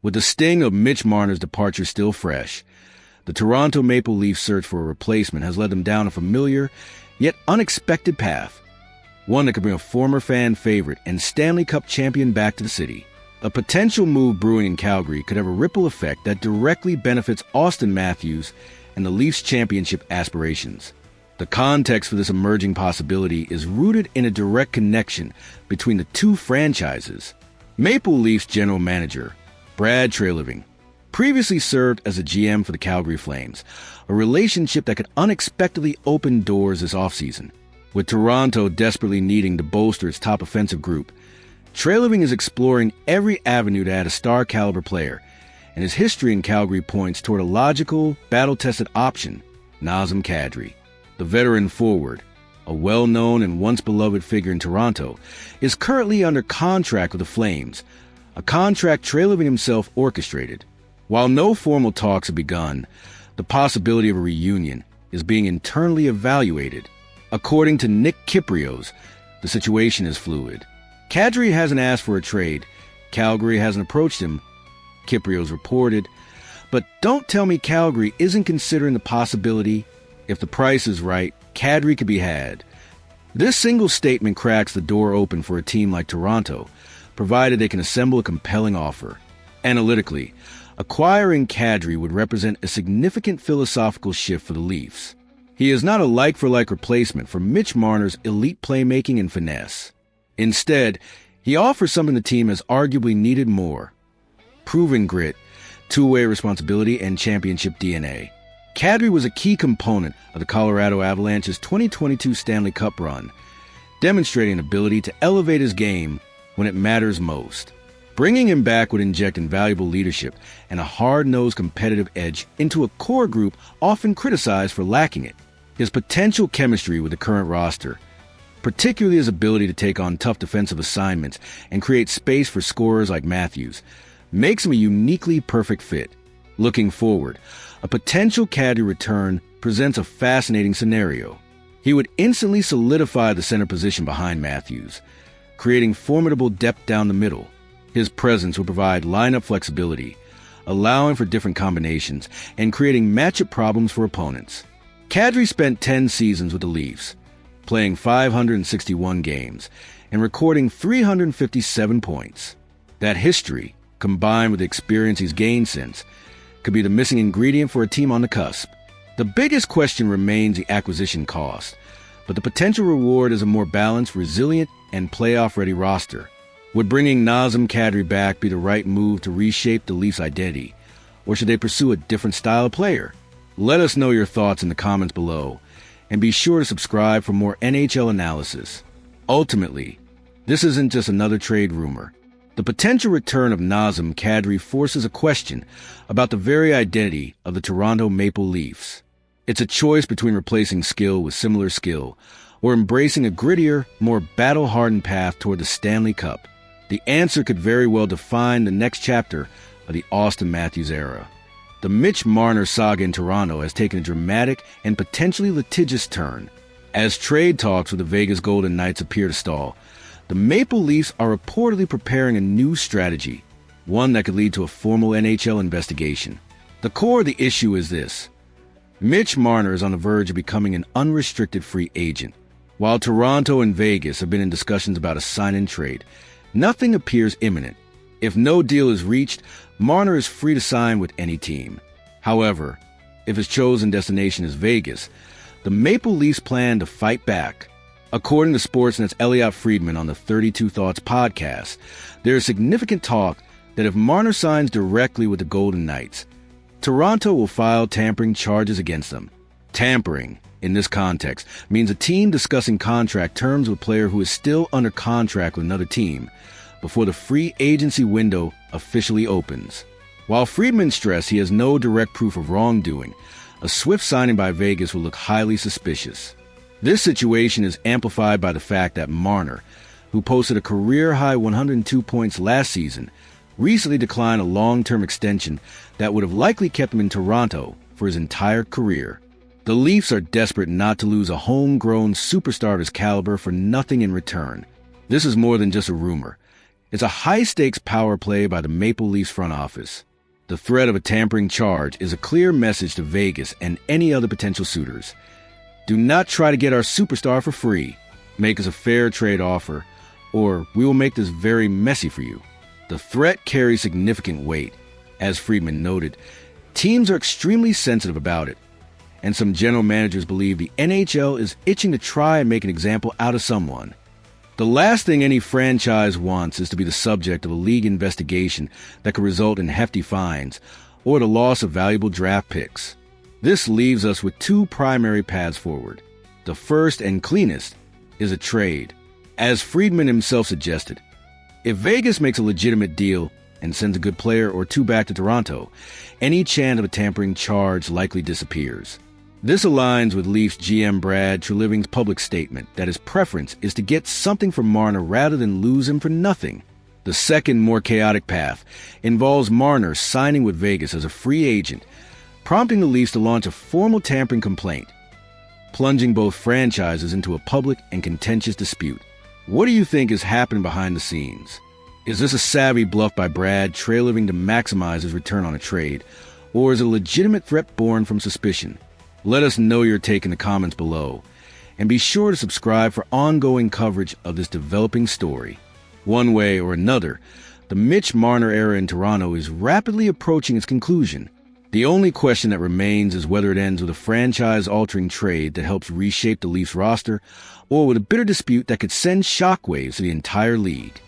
With the sting of Mitch Marner's departure still fresh, the Toronto Maple Leafs' search for a replacement has led them down a familiar, yet unexpected path. One that could bring a former fan favorite and Stanley Cup champion back to the city. A potential move brewing in Calgary could have a ripple effect that directly benefits Auston Matthews and the Leafs' championship aspirations. The context for this emerging possibility is rooted in a direct connection between the two franchises. Maple Leafs general manager Brad Treliving previously served as a GM for the Calgary Flames, a relationship that could unexpectedly open doors this offseason. With Toronto desperately needing to bolster its top offensive group, Treliving is exploring every avenue to add a star-caliber player, and his history in Calgary points toward a logical, battle-tested option, Nazem Kadri. The veteran forward, a well-known and once-beloved figure in Toronto, is currently under contract with the Flames, a contract Treliving himself orchestrated. While no formal talks have begun, the possibility of a reunion is being internally evaluated. According to Nick Kypreos, the situation is fluid. Kadri hasn't asked for a trade. Calgary hasn't approached him, Kypreos reported. But don't tell me Calgary isn't considering the possibility, if the price is right, Kadri could be had. This single statement cracks the door open for a team like Toronto, provided they can assemble a compelling offer. Analytically, acquiring Kadri would represent a significant philosophical shift for the Leafs. He is not a like-for-like replacement for Mitch Marner's elite playmaking and finesse. Instead, he offers something the team has arguably needed more: proven grit, two-way responsibility, and championship DNA. Kadri was a key component of the Colorado Avalanche's 2022 Stanley Cup run, demonstrating an ability to elevate his game when it matters most. Bringing him back would inject invaluable leadership and a hard-nosed competitive edge into a core group often criticized for lacking it. His potential chemistry with the current roster, particularly his ability to take on tough defensive assignments and create space for scorers like Matthews, makes him a uniquely perfect fit. Looking forward, a potential Kadri return presents a fascinating scenario. He would instantly solidify the center position behind Matthews, creating formidable depth down the middle. His presence would provide lineup flexibility, allowing for different combinations and creating matchup problems for opponents. Kadri spent 10 seasons with the Leafs, playing 561 games and recording 357 points. That history, combined with the experience he's gained since, could be the missing ingredient for a team on the cusp. The biggest question remains the acquisition cost, but the potential reward is a more balanced, resilient, and playoff-ready roster. Would bringing Nazem Kadri back be the right move to reshape the Leafs' identity, or should they pursue a different style of player? Let us know your thoughts in the comments below, and be sure to subscribe for more NHL analysis. Ultimately, this isn't just another trade rumor. The potential return of Nazem Kadri forces a question about the very identity of the Toronto Maple Leafs. It's a choice between replacing skill with similar skill, or embracing a grittier, more battle-hardened path toward the Stanley Cup. The answer could very well define the next chapter of the Auston Matthews era. The Mitch Marner saga in Toronto has taken a dramatic and potentially litigious turn. As trade talks with the Vegas Golden Knights appear to stall, the Maple Leafs are reportedly preparing a new strategy, one that could lead to a formal NHL investigation. The core of the issue is this: Mitch Marner is on the verge of becoming an unrestricted free agent. While Toronto and Vegas have been in discussions about a sign-and trade, nothing appears imminent. If no deal is reached, Marner is free to sign with any team. However, if his chosen destination is Vegas, the Maple Leafs plan to fight back. According to Sportsnet's Elliot Friedman on the 32 Thoughts podcast, there is significant talk that if Marner signs directly with the Golden Knights, Toronto will file tampering charges against them. Tampering, in this context, means a team discussing contract terms with a player who is still under contract with another team before the free agency window officially opens. While Friedman stressed he has no direct proof of wrongdoing, a swift signing by Vegas would look highly suspicious. This situation is amplified by the fact that Marner, who posted a career-high 102 points last season, recently declined a long-term extension that would have likely kept him in Toronto for his entire career. The Leafs are desperate not to lose a homegrown superstar of his caliber for nothing in return. This is more than just a rumor. It's a high-stakes power play by the Maple Leafs front office. The threat of a tampering charge is a clear message to Vegas and any other potential suitors. Do not try to get our superstar for free. Make us a fair trade offer, or we will make this very messy for you. The threat carries significant weight. As Friedman noted, teams are extremely sensitive about it, and some general managers believe the NHL is itching to try and make an example out of someone. The last thing any franchise wants is to be the subject of a league investigation that could result in hefty fines or the loss of valuable draft picks. This leaves us with two primary paths forward. The first and cleanest is a trade. As Friedman himself suggested, if Vegas makes a legitimate deal and sends a good player or two back to Toronto, any chance of a tampering charge likely disappears. This aligns with Leafs GM Brad Treliving's public statement that his preference is to get something for Marner rather than lose him for nothing. The second, more chaotic path involves Marner signing with Vegas as a free agent, prompting the Leafs to launch a formal tampering complaint, plunging both franchises into a public and contentious dispute. What do you think is happening behind the scenes? Is this a savvy bluff by Brad Treliving to maximize his return on a trade, or is it a legitimate threat born from suspicion? Let us know your take in the comments below, and be sure to subscribe for ongoing coverage of this developing story. One way or another, the Mitch Marner era in Toronto is rapidly approaching its conclusion. The only question that remains is whether it ends with a franchise-altering trade that helps reshape the Leafs roster, or with a bitter dispute that could send shockwaves to the entire league.